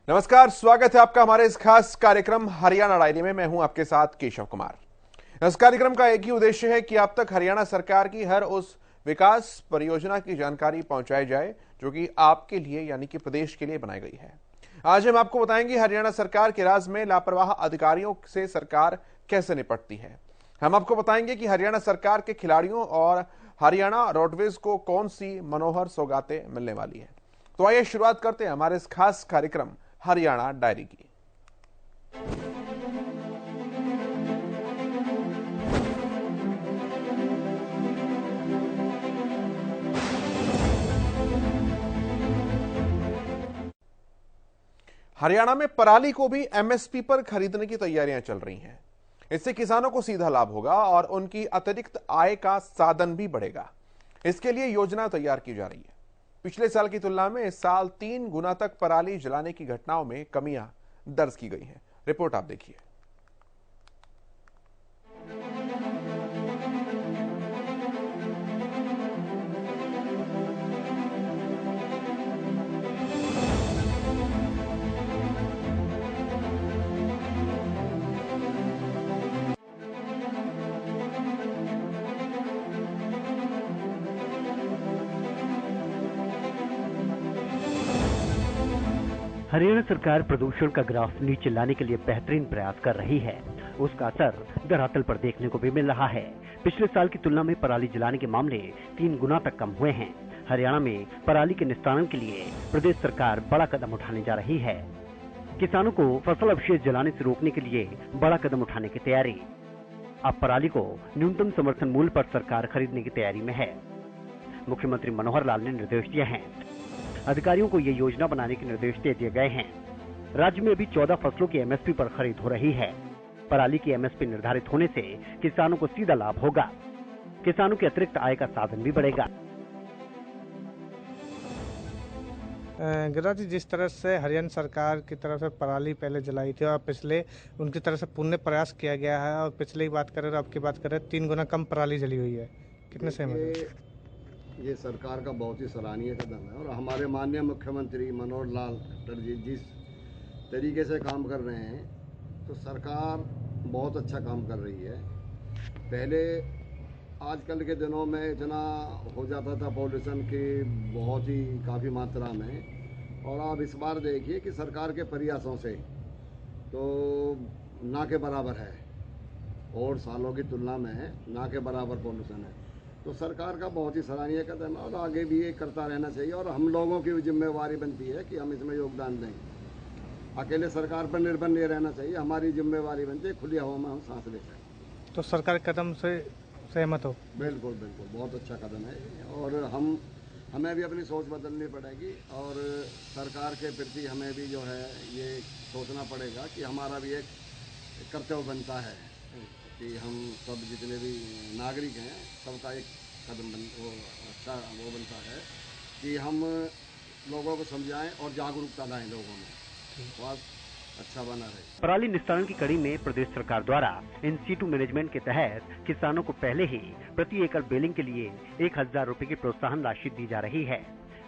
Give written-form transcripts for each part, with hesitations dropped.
नमस्कार, स्वागत है आपका हमारे इस खास कार्यक्रम हरियाणा डायरी में। मैं हूं आपके साथ केशव कुमार। इस कार्यक्रम का एक ही उद्देश्य है कि आप तक हरियाणा सरकार की हर उस विकास परियोजना की जानकारी पहुंचाई जाए जो कि आपके लिए यानी कि प्रदेश के लिए बनाई गई है। आज हम आपको बताएंगे हरियाणा सरकार के राज में लापरवाह अधिकारियों से सरकार कैसे निपटती है। हम आपको बताएंगे कि हरियाणा सरकार के खिलाड़ियों और हरियाणा रोडवेज को कौन सी मनोहर सौगातें मिलने वाली है। तो आइए शुरुआत करते हैं हमारे इस खास कार्यक्रम हरियाणा डायरी की। हरियाणा में पराली को भी एमएसपी पर खरीदने की तैयारियां चल रही हैं। इससे किसानों को सीधा लाभ होगा और उनकी अतिरिक्त आय का साधन भी बढ़ेगा। इसके लिए योजना तैयार की जा रही है। पिछले साल की तुलना में इस साल 3 गुना तक पराली जलाने की घटनाओं में कमियां दर्ज की गई हैं। रिपोर्ट आप देखिए। हरियाणा सरकार प्रदूषण का ग्राफ नीचे लाने के लिए बेहतरीन प्रयास कर रही है। उसका असर धरातल पर देखने को भी मिल रहा है। पिछले साल की तुलना में पराली जलाने के मामले 3 गुना तक कम हुए हैं। हरियाणा में पराली के निस्तारण के लिए प्रदेश सरकार बड़ा कदम उठाने जा रही है। किसानों को फसल अवशेष जलाने से रोकने के लिए बड़ा कदम उठाने की तैयारी। अब पराली को न्यूनतम समर्थन मूल्य पर सरकार खरीदने की तैयारी में है। मुख्यमंत्री मनोहर लाल ने निर्देश दिए हैं। अधिकारियों को ये योजना बनाने के निर्देश दे दिए गए हैं। राज्य में अभी 14 फसलों की एमएसपी पर खरीद हो रही है। पराली की एमएसपी निर्धारित होने से किसानों को सीधा लाभ होगा। किसानों की अतिरिक्त आय का साधन भी बढ़ेगा। गिरिराज जी, जिस तरह से हरियाणा सरकार की तरफ से पराली पहले जलाई थी और पिछले उनकी तरफ से पुण्य प्रयास किया गया है, और पिछले की बात करें और अब की बात करें 3 गुना कम पराली जली हुई है, कितने सहमत हैं? ये सरकार का बहुत ही सराहनीय कदम है और हमारे माननीय मुख्यमंत्री मनोहर लाल खट्टर जी जिस तरीके से काम कर रहे हैं तो सरकार बहुत अच्छा काम कर रही है। पहले आजकल के दिनों में इतना हो जाता था पॉल्यूशन की बहुत ही काफ़ी मात्रा में, और आप इस बार देखिए कि सरकार के प्रयासों से तो ना के बराबर है, और सालों की तुलना में ना के बराबर पॉल्यूशन है। तो सरकार का बहुत ही सराहनीय कदम है और आगे भी ये करता रहना चाहिए, और हम लोगों की जिम्मेवारी बनती है कि हम इसमें योगदान दें। अकेले सरकार पर निर्भर नहीं रहना चाहिए, हमारी जिम्मेवारी बनती है खुली हवा में हम सांस ले सकें। तो सरकार कदम से सहमत हो? बिल्कुल बिल्कुल, बहुत अच्छा कदम है, और हमें भी अपनी सोच बदलनी पड़ेगी और सरकार के प्रति हमें भी जो है ये सोचना पड़ेगा कि हमारा भी एक कर्तव्य बनता है कि हम सब जितने भी नागरिक हैं सबका एक कदम अच्छा वो बनता है कि हम लोगों को समझाएं और जागरूकता लाएं लोगों में, स्वास्थ्य अच्छा बना रहे। पराली निस्तारण की कड़ी में प्रदेश सरकार द्वारा इन सीटू मैनेजमेंट के तहत किसानों को पहले ही प्रति एकड़ बेलिंग के लिए 1000 रुपए की प्रोत्साहन राशि दी जा रही है।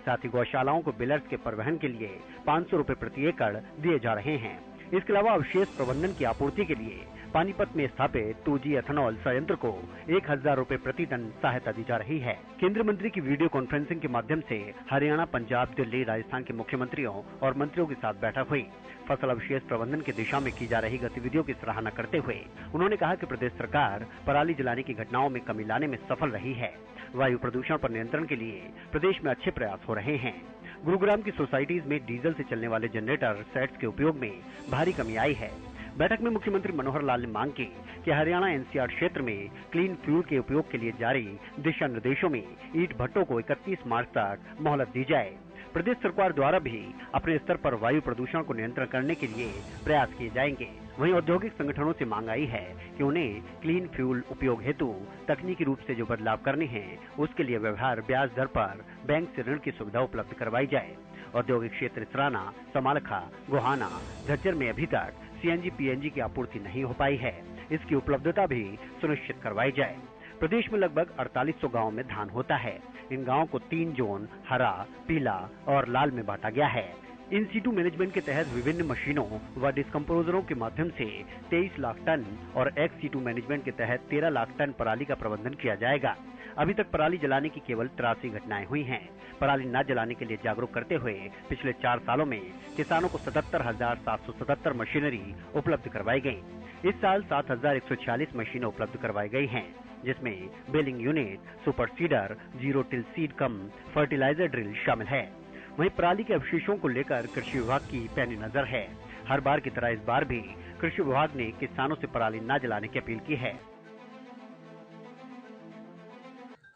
साथ ही गौशालाओं को बेलर्स के परिवहन के लिए 500 रुपए प्रति एकड़ दिए जा रहे हैं। इसके अलावा अवशेष प्रबंधन की आपूर्ति के लिए पानीपत में स्थापित 2G एथेनॉल संयंत्र को 1000 रुपए प्रति टन सहायता दी जा रही है। केंद्रीय मंत्री की वीडियो कॉन्फ्रेंसिंग के माध्यम से हरियाणा, पंजाब, दिल्ली, राजस्थान के मुख्यमंत्रियों और मंत्रियों के साथ बैठक हुई। फसल अवशेष प्रबंधन की दिशा में की जा रही गतिविधियों की सराहना करते हुए उन्होंने कहा कि प्रदेश सरकार पराली जलाने की घटनाओं में कमी लाने में सफल रही है। वायु प्रदूषण पर नियंत्रण के लिए प्रदेश में अच्छे प्रयास हो रहे हैं। गुरुग्राम की सोसाइटीज में डीजल से चलने वाले जनरेटर सेट्स के उपयोग में भारी कमी आई है। बैठक में मुख्यमंत्री मनोहर लाल ने मांग की कि हरियाणा एनसीआर क्षेत्र में क्लीन फ्यूल के उपयोग के लिए जारी दिशा निर्देशों में ईंट भट्टों को 31 मार्च तक मोहलत दी जाए। प्रदेश सरकार द्वारा भी अपने स्तर पर वायु प्रदूषण को नियंत्रण करने के लिए प्रयास किए जाएंगे। वहीं औद्योगिक संगठनों से मांग आई है कि उन्हें क्लीन फ्यूल उपयोग हेतु तकनीकी रूप से जो बदलाव करने हैं उसके लिए व्यवहार ब्याज दर पर बैंक से ऋण की सुविधा उपलब्ध करवाई जाए। औद्योगिक क्षेत्र सराना, समालखा, गोहाना, झज्जर में अभी तक सीएनजी पीएनजी की आपूर्ति नहीं हो पाई है। इसकी उपलब्धता भी सुनिश्चित करवाई जाए। प्रदेश में लगभग 4800 गाँव में धान होता है। इन गाँवों को 3 जोन हरा, पीला और लाल में बांटा गया है। इन सीटू मैनेजमेंट के तहत विभिन्न मशीनों व डिस्कम्पोजरों के माध्यम से 23 लाख टन और एक्स सीटू मैनेजमेंट के तहत 13 लाख टन पराली का प्रबंधन किया जाएगा। अभी तक पराली जलाने की केवल 83 घटनाएं हुई हैं। पराली न जलाने के लिए जागरूक करते हुए पिछले 4 सालों में किसानों को 77,777 मशीनरी उपलब्ध करवाई गई। इस साल 7,146 मशीनें उपलब्ध करवाई गई हैं, जिसमें baling unit, super seeder, zero till seed cum fertiliser drill शामिल है। वहीं पराली के अवशेषों को लेकर कृषि विभाग की पैनी नजर है। हर बार की तरह इस बार भी कृषि विभाग ने किसानों से पराली न जलाने की अपील की है।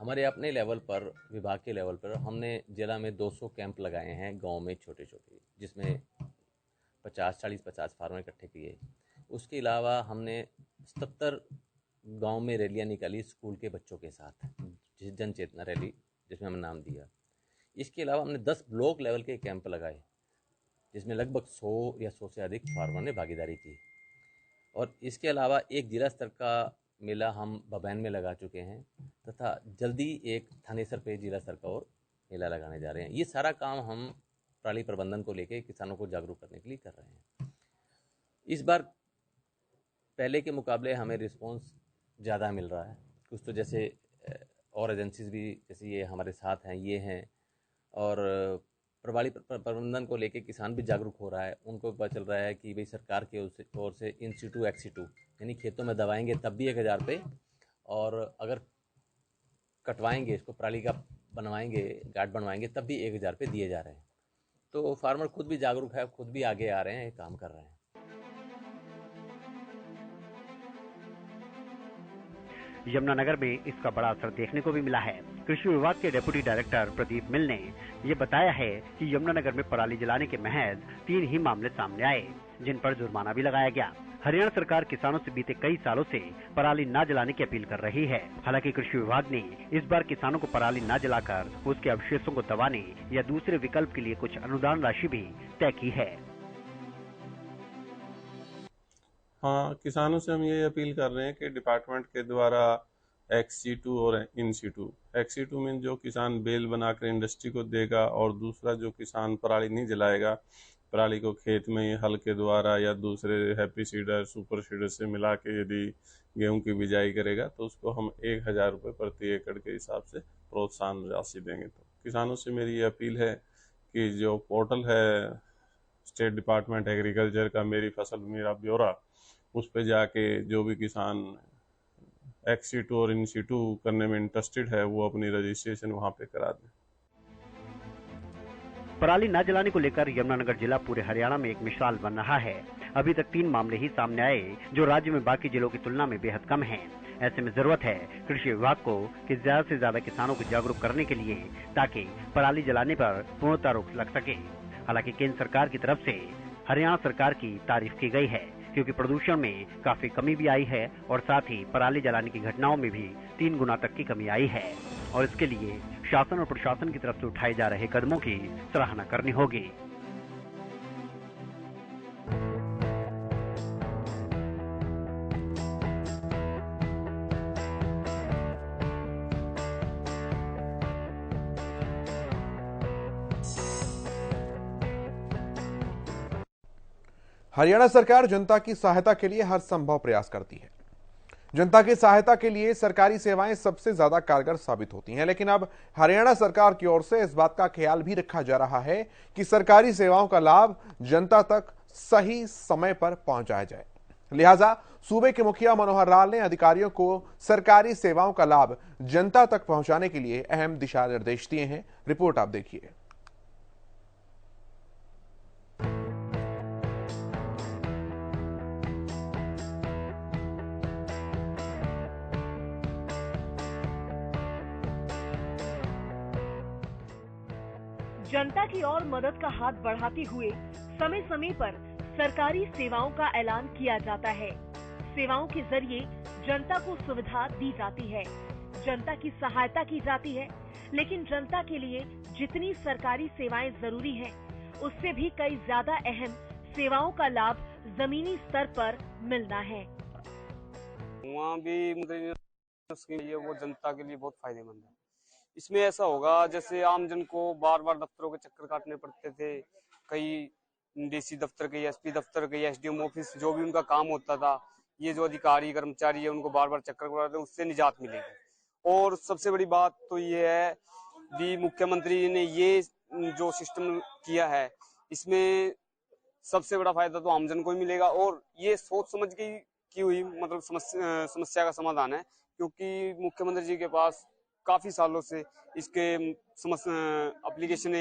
हमारे अपने लेवल पर, विभाग के लेवल पर हमने जिला में 200 कैंप लगाए हैं गांव में छोटे छोटे, जिसमें 50 फार्मर इकट्ठे किए। उसके अलावा हमने 77 गांव में रैलियां निकाली स्कूल के बच्चों के साथ, जन चेतना रैली जिसमें हमने नाम दिया। इसके अलावा हमने 10 ब्लॉक लेवल के कैंप लगाए, जिसमें लगभग 100 या 100 से अधिक फार्मर ने भागीदारी की। और इसके अलावा एक जिला स्तर का मेला हम बबैन में लगा चुके हैं तथा जल्दी एक थानेसर पे जिला स्तर का और मेला लगाने जा रहे हैं। ये सारा काम हम पराली प्रबंधन को लेकर किसानों को जागरूक करने के लिए कर रहे हैं। इस बार पहले के मुकाबले हमें रिस्पांस ज़्यादा मिल रहा है। कुछ तो जैसे और एजेंसीज भी जैसे ये हमारे साथ हैं, ये हैं, और पराली प्रबंधन को लेके किसान भी जागरूक हो रहा है। उनको पता चल रहा है कि भाई सरकार के ओर से इन सीटू एक्स सीटू यानी खेतों में दबाएंगे तब भी 1000 रुपये, और अगर कटवाएंगे, इसको पराली का बनवाएंगे, गार्ड बनवाएंगे तब भी 1000 रुपये दिए जा रहे हैं। तो फार्मर खुद भी जागरूक है, खुद भी आगे आ रहे हैं, ये काम कर रहे हैं। यमुनानगर में इसका बड़ा असर देखने को भी मिला है। कृषि विभाग के डिप्टी डायरेक्टर प्रदीप मिल ने ये बताया है कि यमुनानगर में पराली जलाने के महज 3 ही मामले सामने आए, जिन पर जुर्माना भी लगाया गया। हरियाणा सरकार किसानों से बीते कई सालों से पराली न जलाने की अपील कर रही है। हालांकि कृषि विभाग ने इस बार किसानों को पराली न जलाकर उसके अवशेषों को दबाने या दूसरे विकल्प के लिए कुछ अनुदान राशि भी तय की है। हाँ, किसानों से हम ये अपील कर रहे हैं कि डिपार्टमेंट के द्वारा एक्स-सीटू और इन-सीटू, एक्स-सीटू मीन जो किसान बेल बनाकर इंडस्ट्री को देगा, और दूसरा जो किसान पराली नहीं जलाएगा, पराली को खेत में हल के द्वारा या दूसरे हैप्पी सीडर, सुपर सीडर से मिला के यदि गेहूं की बिजाई करेगा तो उसको हम 1000 रुपये प्रति एकड़ के हिसाब से प्रोत्साहन राशि देंगे। तो किसानों से मेरी ये अपील है कि जो पोर्टल है स्टेट डिपार्टमेंट एग्रीकल्चर का, मेरी फसल मेरा ब्यौरा, उस पे जाके जो भी किसान एक्स सीटू और इन सीटू करने में इंटरेस्टेड है वो अपनी रजिस्ट्रेशन वहां पे करा दें। पराली न जलाने को लेकर यमुनानगर जिला पूरे हरियाणा में एक मिसाल बन रहा है। अभी तक 3 मामले ही सामने आए, जो राज्य में बाकी जिलों की तुलना में बेहद कम हैं। ऐसे में जरूरत है कृषि विभाग को कि ज्यादा से ज्यादा किसानों को जागरूक करने के लिए, ताकि पराली जलाने पर पूर्णतः रोक लग सके। हालांकि केंद्र सरकार की तरफ से हरियाणा सरकार की तारीफ की गई है, क्योंकि प्रदूषण में काफी कमी भी आई है और साथ ही पराली जलाने की घटनाओं में भी 3 गुना तक की कमी आई है। और इसके लिए शासन और प्रशासन की तरफ से उठाए जा रहे कदमों की सराहना करनी होगी। हरियाणा सरकार जनता की सहायता के लिए हर संभव प्रयास करती है। जनता की सहायता के लिए सरकारी सेवाएं सबसे ज्यादा कारगर साबित होती हैं, लेकिन अब हरियाणा सरकार की ओर से इस बात का ख्याल भी रखा जा रहा है कि सरकारी सेवाओं का लाभ जनता तक सही समय पर पहुंचाया जाए। लिहाजा सूबे के मुखिया मनोहर लाल ने अधिकारियों को सरकारी सेवाओं का लाभ जनता तक पहुंचाने के लिए अहम दिशा निर्देश दिए हैं। रिपोर्ट आप देखिए। जनता की ओर मदद का हाथ बढ़ाते हुए समय समय पर सरकारी सेवाओं का ऐलान किया जाता है। सेवाओं के जरिए जनता को सुविधा दी जाती है, जनता की सहायता की जाती है, लेकिन जनता के लिए जितनी सरकारी सेवाएं जरूरी हैं, उससे भी कई ज्यादा अहम सेवाओं का लाभ जमीनी स्तर पर मिलना है। वहाँ भी स्कीम है, वो जनता के लिए बहुत फायदेमंद है। इसमें ऐसा होगा जैसे आम जन को बार बार दफ्तरों के चक्कर काटने पड़ते थे, कई डीसी दफ्तर के, एसपी दफ्तर के, एसडीएम ऑफिस, जो भी उनका काम होता था, ये जो अधिकारी कर्मचारी है उनको बार बार चक्कर करवाते हैं, उससे निजात मिलेगी। और सबसे बड़ी बात तो ये है कि मुख्यमंत्री ने ये जो सिस्टम किया है, इसमें सबसे बड़ा फायदा तो आमजन को ही मिलेगा। और ये सोच समझ के की हुई मतलब समस्या का समाधान है, क्योंकि मुख्यमंत्री जी के पास काफी सालों से इसके एप्लीकेशन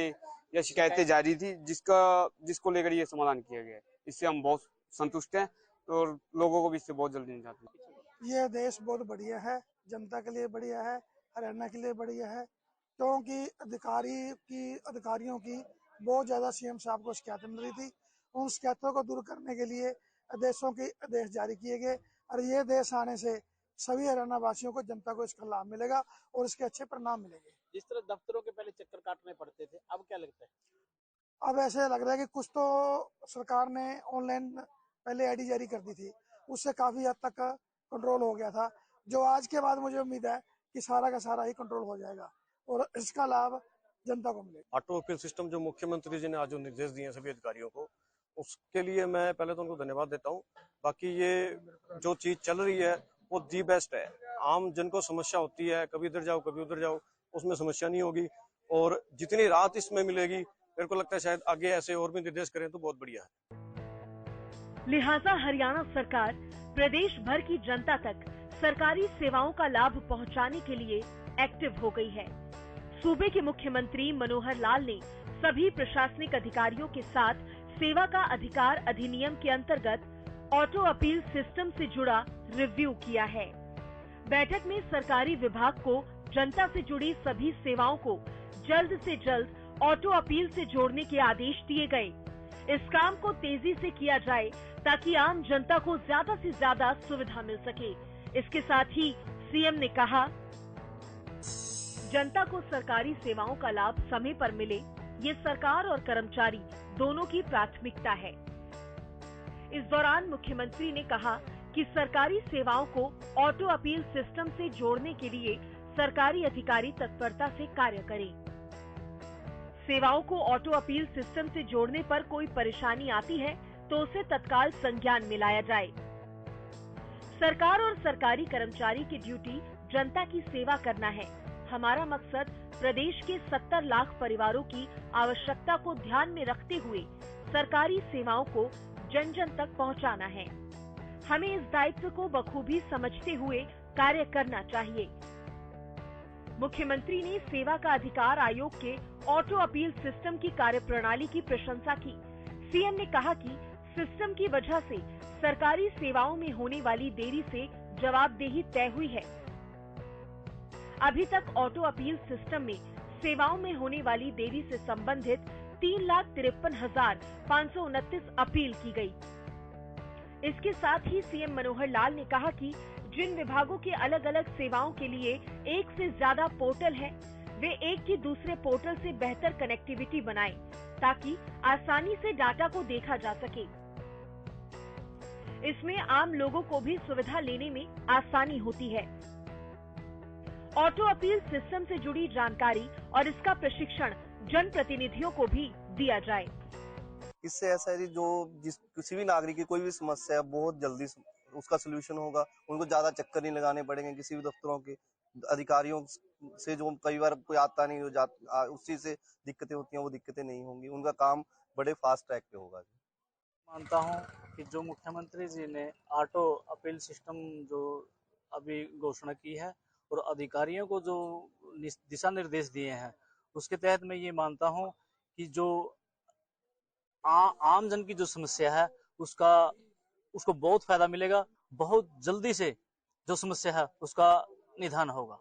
या शिकायतें जारी थी, जिसको लेकर ये समाधान किया गया है। इससे हम बहुत संतुष्ट हैं और लोगों को भी इससे बहुत जल्दी निजात मिलेगी। ये देश बहुत बढ़िया है, जनता के लिए बढ़िया है, हरियाणा के लिए बढ़िया है, क्योंकि अधिकारियों की बहुत ज्यादा सीएम साहब को शिकायतें मिल रही थी। उन शिकायतों को दूर करने के लिए आदेश जारी किए गए और ये देश आने से सभी हरियाणा वासियों को, जनता को इसका लाभ मिलेगा और इसके अच्छे परिणाम मिलेंगे। जिस तरह दफ्तरों के पहले चक्कर काटने पड़ते थे, अब क्या लगता है? अब ऐसे लग रहा है कि कुछ तो सरकार ने ऑनलाइन पहले आईडी जारी कर दी थी, उससे काफी हद तक कंट्रोल हो गया था, जो आज के बाद मुझे उम्मीद है कि सारा का सारा ही कंट्रोल हो जाएगा और इसका लाभ जनता को मिलेगा। ऑटो अपील सिस्टम जो मुख्यमंत्री जी ने आज जो निर्देश दिए हैं सभी अधिकारियों को, उसके लिए मैं पहले तो उनको धन्यवाद देता हूँ। बाकी ये जो चीज चल रही है वो दी बेस्ट है। आम जन को समस्या होती है, कभी इधर जाओ कभी उधर जाओ, उसमें समस्या नहीं होगी और जितनी राहत इसमें मिलेगी, मेरे को लगता है शायद आगे ऐसे और भी निर्देश करें तो बहुत बढ़िया है। लिहाजा हरियाणा सरकार प्रदेश भर की जनता तक सरकारी सेवाओं का लाभ पहुंचाने के लिए एक्टिव हो गई है। सूबे के मुख्यमंत्री मनोहर लाल ने सभी प्रशासनिक अधिकारियों के साथ सेवा का अधिकार अधिनियम के अंतर्गत ऑटो अपील सिस्टम से जुड़ा रिव्यू किया है। बैठक में सरकारी विभाग को जनता से जुड़ी सभी सेवाओं को जल्द से जल्द ऑटो अपील से जोड़ने के आदेश दिए गए। इस काम को तेजी से किया जाए ताकि आम जनता को ज्यादा से ज्यादा सुविधा मिल सके। इसके साथ ही सीएम ने कहा, जनता को सरकारी सेवाओं का लाभ समय पर मिले, ये सरकार और कर्मचारी दोनों की प्राथमिकता है। इस दौरान मुख्यमंत्री ने कहा कि सरकारी सेवाओं को ऑटो अपील सिस्टम से जोड़ने के लिए सरकारी अधिकारी तत्परता से कार्य करें। सेवाओं को ऑटो अपील सिस्टम से जोड़ने पर कोई परेशानी आती है तो उसे तत्काल संज्ञान में लाया जाए। सरकार और सरकारी कर्मचारी की ड्यूटी जनता की सेवा करना है। हमारा मकसद प्रदेश के 70 लाख परिवारों की आवश्यकता को ध्यान में रखते हुए सरकारी सेवाओं को जन जन तक पहुंचाना है। हमें इस दायित्व को बखूबी समझते हुए कार्य करना चाहिए। मुख्यमंत्री ने सेवा का अधिकार आयोग के ऑटो अपील सिस्टम की कार्यप्रणाली की प्रशंसा की। सीएम ने कहा कि सिस्टम की वजह से सरकारी सेवाओं में होने वाली देरी से जवाबदेही तय हुई है। अभी तक ऑटो अपील सिस्टम में सेवाओं में होने वाली देरी से संबंधित 3,53,529 अपील की गई। इसके साथ ही सीएम मनोहर लाल ने कहा कि जिन विभागों के अलग अलग सेवाओं के लिए एक से ज्यादा पोर्टल हैं, वे एक की दूसरे पोर्टल से बेहतर कनेक्टिविटी बनाएं, ताकि आसानी से डाटा को देखा जा सके। इसमें आम लोगों को भी सुविधा लेने में आसानी होती है। ऑटो अपील सिस्टम से जुड़ी जानकारी और इसका प्रशिक्षण जन प्रतिनिधियों को भी दिया जाए। इससे ऐसा है जो किसी भी नागरिक की कोई भी समस्या है बहुत जल्दी उसका सलूशन होगा। उनको ज्यादा चक्कर नहीं लगाने पड़ेंगे। किसी भी दफ्तरों के अधिकारियों से जो कई बार कोई आता नहीं हो जाता, उसी से दिक्कतें होती हैं, वो दिक्कतें नहीं होंगी। उनका काम बड़े फास्ट ट्रैक पे होगा। मानता हूँ कि जो मुख्यमंत्री जी ने ऑटो अपील सिस्टम जो अभी घोषणा की है और अधिकारियों को जो दिशा निर्देश दिए हैं, उसके तहत मैं ये मानता हूँ कि जो आम जन की जो समस्या है उसको बहुत फायदा मिलेगा। बहुत जल्दी से जो समस्या है उसका निदान होगा।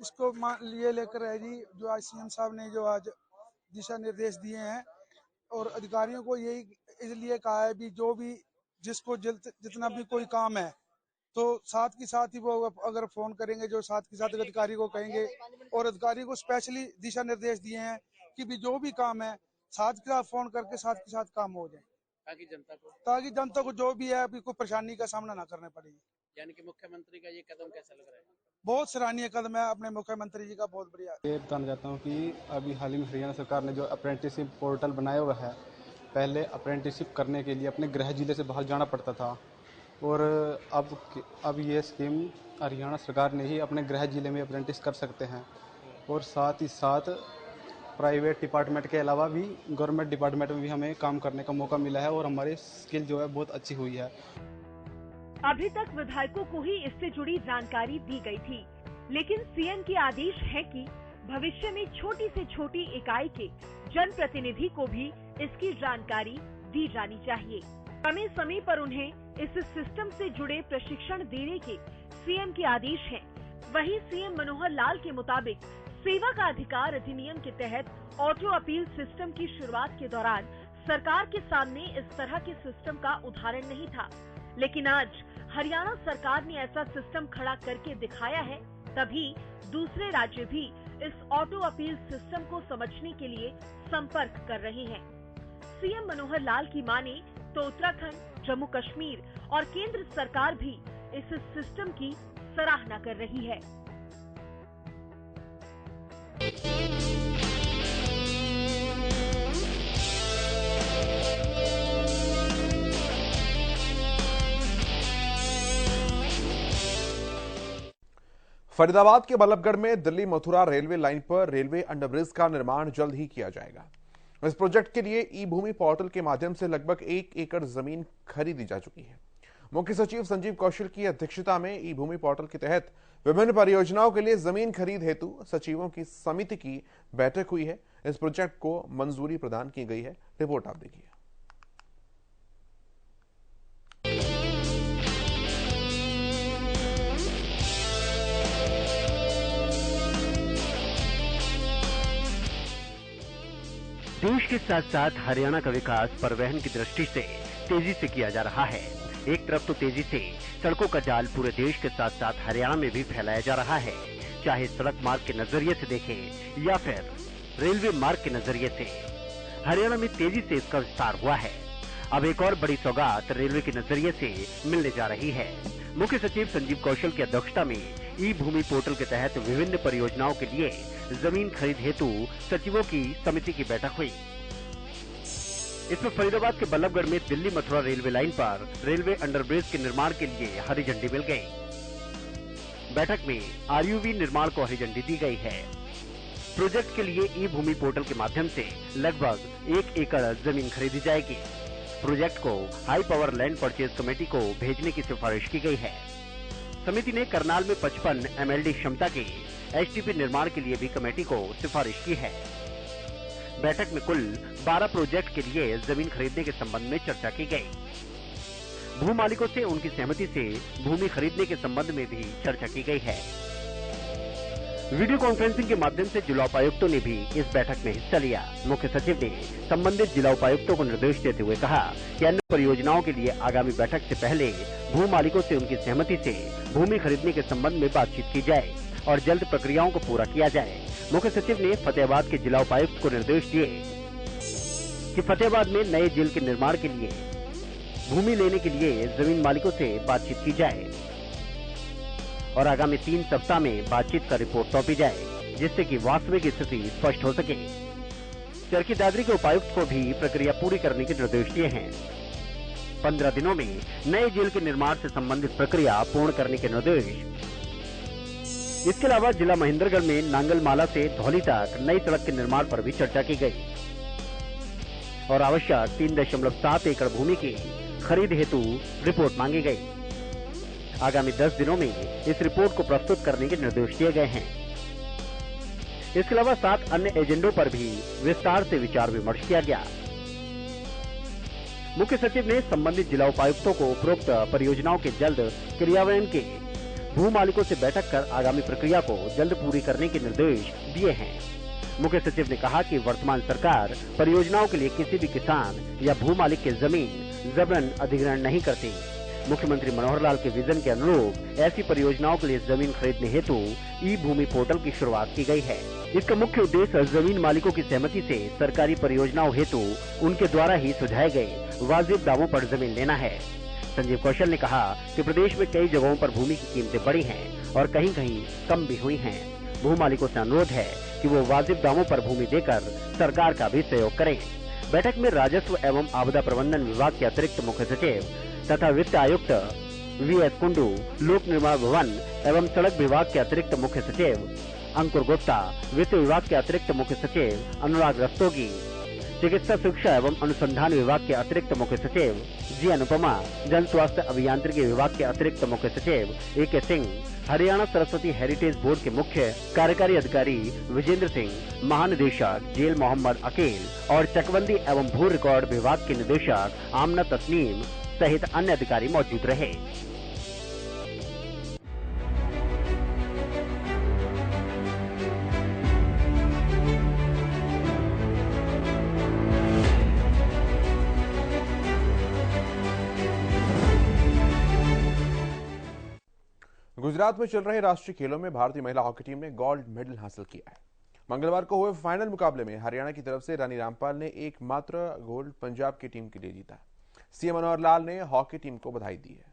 इसको ये लेकर है जी, जो आज सीएम साहब ने जो आज दिशा निर्देश दिए हैं और अधिकारियों को यही इसलिए कहा है भी जो भी जिसको जितना भी कोई काम है तो साथ के साथ ही वो अगर फोन करेंगे, जो साथ के साथ अधिकारी को कहेंगे और अधिकारी को स्पेशली दिशा निर्देश दिए हैं कि भी जो भी काम है साथ के साथ फोन करके साथ के साथ काम हो जाए, ताकि जनता को जो भी है अभी कोई परेशानी का सामना ना करना पड़े। यानी कि मुख्यमंत्री का ये कदम कैसा लग रहा है? बहुत सराहनीय कदम है अपने मुख्यमंत्री जी का, बहुत बढ़िया। ये बताना चाहता हूँ कि अभी हाल ही में हरियाणा सरकार ने जो अप्रेंटिसशिप पोर्टल बनाया हुआ है पहले अप्रेंटिसशिप करने के लिए अपने गृह जिले से बाहर जाना पड़ता था और अब ये स्कीम हरियाणा सरकार ने ही अपने गृह जिले में अप्रेंटिस कर सकते हैं और साथ ही साथ प्राइवेट डिपार्टमेंट के अलावा भी गवर्नमेंट डिपार्टमेंट में भी हमें काम करने का मौका मिला है और हमारी स्किल जो है बहुत अच्छी हुई है। अभी तक विधायकों को ही इससे जुड़ी जानकारी दी गई थी, लेकिन सीएम के आदेश है कि भविष्य में छोटी से छोटी इकाई के जनप्रतिनिधि को भी इसकी जानकारी दी जानी चाहिए। समय समय पर उन्हें इस सिस्टम से जुड़े प्रशिक्षण देने के सीएम के आदेश हैं। वहीं सीएम मनोहर लाल के मुताबिक सेवा का अधिकार अधिनियम के तहत ऑटो अपील सिस्टम की शुरुआत के दौरान सरकार के सामने इस तरह के सिस्टम का उदाहरण नहीं था, लेकिन आज हरियाणा सरकार ने ऐसा सिस्टम खड़ा करके दिखाया है, तभी दूसरे राज्य भी इस ऑटो अपील सिस्टम को समझने के लिए संपर्क कर रहे हैं। सीएम मनोहर लाल की माने तो उत्तराखंड, जम्मू कश्मीर और केंद्र सरकार भी इस सिस्टम की सराहना कर रही है। फरीदाबाद के बल्लभगढ़ में दिल्ली मथुरा रेलवे लाइन पर रेलवे अंडरब्रिज का निर्माण जल्द ही किया जाएगा। इस प्रोजेक्ट के लिए ई भूमि पोर्टल के माध्यम से लगभग 1 एकड़ जमीन खरीदी जा चुकी है। मुख्य सचिव संजीव कौशल की अध्यक्षता में ई भूमि पोर्टल के तहत विभिन्न परियोजनाओं के लिए जमीन खरीद हेतु सचिवों की समिति की बैठक हुई है। इस प्रोजेक्ट को मंजूरी प्रदान की गई है। रिपोर्ट आप देखिए। देश के साथ साथ हरियाणा का विकास परिवहन की दृष्टि से तेजी से किया जा रहा है। एक तरफ तो तेजी से सड़कों का जाल पूरे देश के साथ साथ हरियाणा में भी फैलाया जा रहा है, चाहे सड़क मार्ग के नजरिए से देखें या फिर रेलवे मार्ग के नजरिए से। हरियाणा में तेजी से इसका विस्तार हुआ है। अब एक और बड़ी सौगात रेलवे के नजरिए से मिलने जा रही है। मुख्य सचिव संजीव कौशल की अध्यक्षता में ई भूमि पोर्टल के तहत विभिन्न परियोजनाओं के लिए जमीन खरीद हेतु सचिवों की समिति की बैठक हुई। इसमें फरीदाबाद के बल्लभगढ़ में दिल्ली मथुरा रेलवे लाइन पर रेलवे अंडरब्रिज के निर्माण के लिए हरी झंडी मिल गई। बैठक में आरयूवी निर्माण को हरी झंडी दी गई है। प्रोजेक्ट के लिए ई भूमि पोर्टल के माध्यम से लगभग 1 एकड़ जमीन खरीदी जाएगी। प्रोजेक्ट को high power land purchase committee को भेजने की सिफारिश की गई है। समिति ने करनाल में 55 MLD क्षमता के HTP निर्माण के लिए भी कमेटी को सिफारिश की है। बैठक में कुल 12 प्रोजेक्ट के लिए जमीन खरीदने के संबंध में चर्चा की गई। भू मालिकों से उनकी सहमति से भूमि खरीदने के संबंध में भी चर्चा की गई है। वीडियो कॉन्फ्रेंसिंग के माध्यम से जिला उपायुक्तों ने भी इस बैठक में हिस्सा लिया। मुख्य सचिव ने संबंधित जिला उपायुक्तों को निर्देश देते हुए कहा कि अन्य परियोजनाओं के लिए आगामी बैठक से पहले भू मालिकों से उनकी सहमति से भूमि खरीदने के संबंध में बातचीत की जाए और जल्द प्रक्रियाओं को पूरा किया जाए। मुख्य सचिव ने फतेहाबाद के जिला उपायुक्त को निर्देश दिए कि फतेहाबाद में नए जेल के निर्माण के लिए भूमि लेने के लिए जमीन मालिकों से बातचीत की जाए और आगामी 3 सप्ताह में बातचीत का रिपोर्ट सौंपी जाए, जिससे कि वास्तविक स्थिति स्पष्ट हो सके। चरखी दादरी के उपायुक्त को भी प्रक्रिया पूरी करने के निर्देश दिए हैं। 15 दिनों में नए जेल के निर्माण से संबंधित प्रक्रिया पूर्ण करने के निर्देश। इसके अलावा जिला महेंद्रगढ़ में नांगलमाला से धौली तक नई सड़क के निर्माण पर भी चर्चा की गई और आवश्यक 3.7 एकड़ भूमि की खरीद हेतु रिपोर्ट मांगी गई। आगामी 10 दिनों में इस रिपोर्ट को प्रस्तुत करने के निर्देश दिए गए हैं। इसके अलावा 7 अन्य एजेंडों पर भी विस्तार से विचार विमर्श किया गया। मुख्य सचिव ने संबंधित जिला उपायुक्तों को उपरोक्त परियोजनाओं के जल्द क्रियान्वयन के भू मालिकों से बैठक कर आगामी प्रक्रिया को जल्द पूरी करने के निर्देश दिए हैं। मुख्य सचिव ने कहा कि वर्तमान सरकार परियोजनाओं के लिए किसी भी किसान या भू मालिक की जमीन जबरन अधिग्रहण नहीं करती। मुख्यमंत्री मनोहर लाल के विजन के अनुरूप ऐसी परियोजनाओं के लिए जमीन खरीदने हेतु ई भूमि पोर्टल की शुरुआत की गई है। इसका मुख्य उद्देश्य जमीन मालिकों की सहमति से सरकारी परियोजनाओं हेतु उनके द्वारा ही सुझाए गए वाजिब दामों पर जमीन लेना है। संजीव कौशल ने कहा कि प्रदेश में कई जगहों पर भूमि की कीमतें बढ़ी हैं और कहीं कहीं कम भी हुई हैं। भू मालिकों से अनुरोध है कि वो वाजिब दामों पर भूमि देकर सरकार का भी सहयोग करें। बैठक में राजस्व एवं आपदा प्रबंधन विभाग के अतिरिक्त मुख्य सचिव तथा वित्त आयुक्त वीएस कुंडू, लोक निर्माण भवन एवं सड़क विभाग के अतिरिक्त मुख्य सचिव अंकुर गुप्ता, वित्त विभाग के अतिरिक्त मुख्य सचिव अनुराग रस्तोगी, चिकित्सा शिक्षा एवं अनुसंधान विभाग के अतिरिक्त मुख्य सचिव जी अनुपमा, जन स्वास्थ्य अभियांत्रिकी विभाग के अतिरिक्त मुख्य सचिव A K. Singh, Haryana Saraswati heritage board के मुख्य कार्यकारी अधिकारी विजेंद्र सिंह, महानिदेशक जेल मोहम्मद अकील और चकबंदी एवं भू रिकॉर्ड विभाग के निदेशक आमना तस्नीम सहित अन्य अधिकारी मौजूद रहे। गुजरात में चल रहे राष्ट्रीय खेलों में भारतीय महिला हॉकी टीम ने गोल्ड मेडल हासिल किया है। मंगलवार को हुए फाइनल मुकाबले में हरियाणा की तरफ से रानी रामपाल ने एकमात्र गोल्ड पंजाब की टीम के लिए जीता। सीएम मनोहर लाल ने हॉकी टीम को बधाई दी है।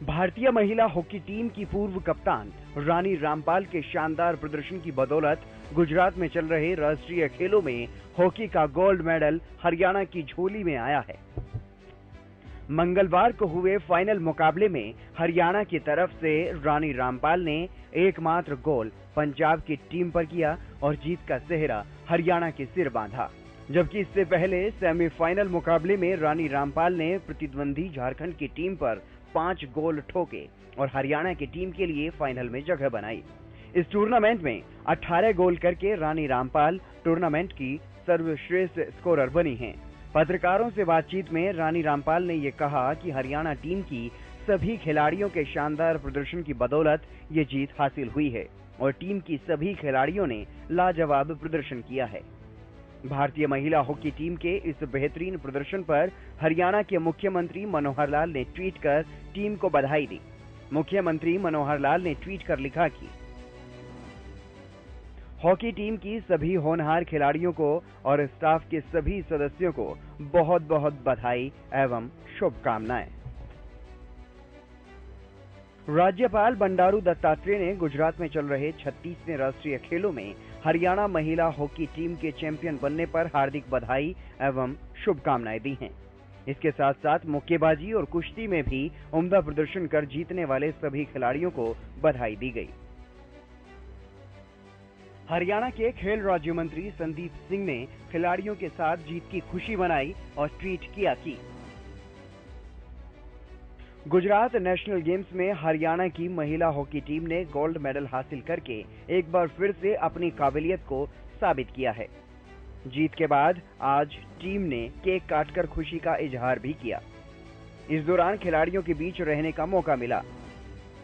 भारतीय महिला हॉकी टीम की पूर्व कप्तान रानी रामपाल के शानदार प्रदर्शन की बदौलत गुजरात में चल रहे राष्ट्रीय खेलों में हॉकी का गोल्ड मेडल हरियाणा की झोली में आया है। मंगलवार को हुए फाइनल मुकाबले में हरियाणा की तरफ से रानी रामपाल ने एकमात्र गोल पंजाब की टीम पर किया और जीत का सेहरा हरियाणा के सिर बांधा। जबकि इससे पहले सेमीफाइनल मुकाबले में रानी रामपाल ने प्रतिद्वंदी झारखंड की टीम पर 5 गोल ठोके और हरियाणा की टीम के लिए फाइनल में जगह बनाई। इस टूर्नामेंट में 18 गोल करके रानी रामपाल टूर्नामेंट की सर्वश्रेष्ठ स्कोरर बनी हैं। पत्रकारों से बातचीत में रानी रामपाल ने ये कहा कि हरियाणा टीम की सभी खिलाड़ियों के शानदार प्रदर्शन की बदौलत ये जीत हासिल हुई है और टीम की सभी खिलाड़ियों ने लाजवाब प्रदर्शन किया है। भारतीय महिला हॉकी टीम के इस बेहतरीन प्रदर्शन पर हरियाणा के मुख्यमंत्री मनोहर लाल ने ट्वीट कर टीम को बधाई दी। मुख्यमंत्री मनोहर लाल ने ट्वीट कर लिखा कि हॉकी टीम की सभी होनहार खिलाड़ियों को और स्टाफ के सभी सदस्यों को बहुत बहुत बधाई एवं शुभकामनाएं। राज्यपाल बंडारू दत्तात्रेय ने गुजरात में चल रहे 36वें राष्ट्रीय खेलों में हरियाणा महिला हॉकी टीम के चैंपियन बनने पर हार्दिक बधाई एवं शुभकामनाएं दी हैं। इसके साथ साथ मुक्केबाजी और कुश्ती में भी उम्दा प्रदर्शन कर जीतने वाले सभी खिलाड़ियों को बधाई दी गई। हरियाणा के खेल राज्य मंत्री संदीप सिंह ने खिलाड़ियों के साथ जीत की खुशी मनाई और ट्वीट किया कि गुजरात नेशनल गेम्स में हरियाणा की महिला हॉकी टीम ने गोल्ड मेडल हासिल करके एक बार फिर से अपनी काबिलियत को साबित किया है। जीत के बाद आज टीम ने केक काटकर खुशी का इजहार भी किया। इस दौरान खिलाड़ियों के बीच रहने का मौका मिला।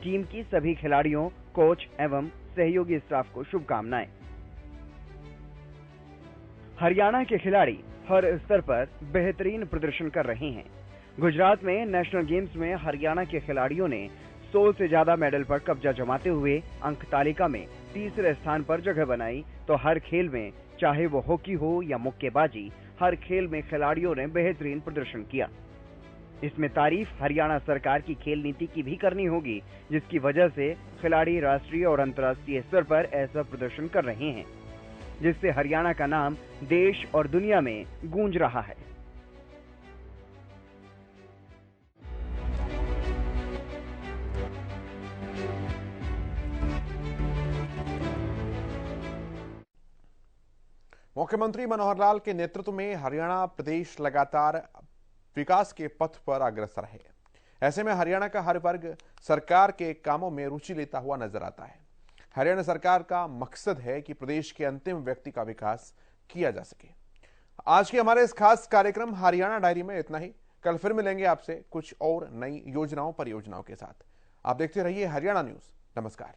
टीम की सभी खिलाड़ियों, कोच एवं सहयोगी स्टाफ को शुभकामनाएं। हरियाणा के खिलाड़ी हर स्तर पर बेहतरीन प्रदर्शन कर रहे हैं। गुजरात में नेशनल गेम्स में हरियाणा के खिलाड़ियों ने 100 से ज्यादा मेडल पर कब्जा जमाते हुए अंक तालिका में तीसरे स्थान पर जगह बनाई। तो हर खेल में, चाहे वो हॉकी हो या मुक्केबाजी, हर खेल में खिलाड़ियों ने बेहतरीन प्रदर्शन किया। इसमें तारीफ हरियाणा सरकार की खेल नीति की भी करनी होगी, जिसकी वजह से खिलाड़ी राष्ट्रीय और अंतर्राष्ट्रीय स्तर पर ऐसा प्रदर्शन कर रहे हैं, जिससे हरियाणा का नाम देश और दुनिया में गूंज रहा है। मुख्यमंत्री मनोहर लाल के नेतृत्व में हरियाणा प्रदेश लगातार विकास के पथ पर अग्रसर है। ऐसे में हरियाणा का हर वर्ग सरकार के कामों में रुचि लेता हुआ नजर आता है। हरियाणा सरकार का मकसद है कि प्रदेश के अंतिम व्यक्ति का विकास किया जा सके। आज के हमारे इस खास कार्यक्रम हरियाणा डायरी में इतना ही। कल फिर मिलेंगे आपसे कुछ और नई योजनाओं परियोजनाओं के साथ। आप देखते रहिए हरियाणा न्यूज। नमस्कार।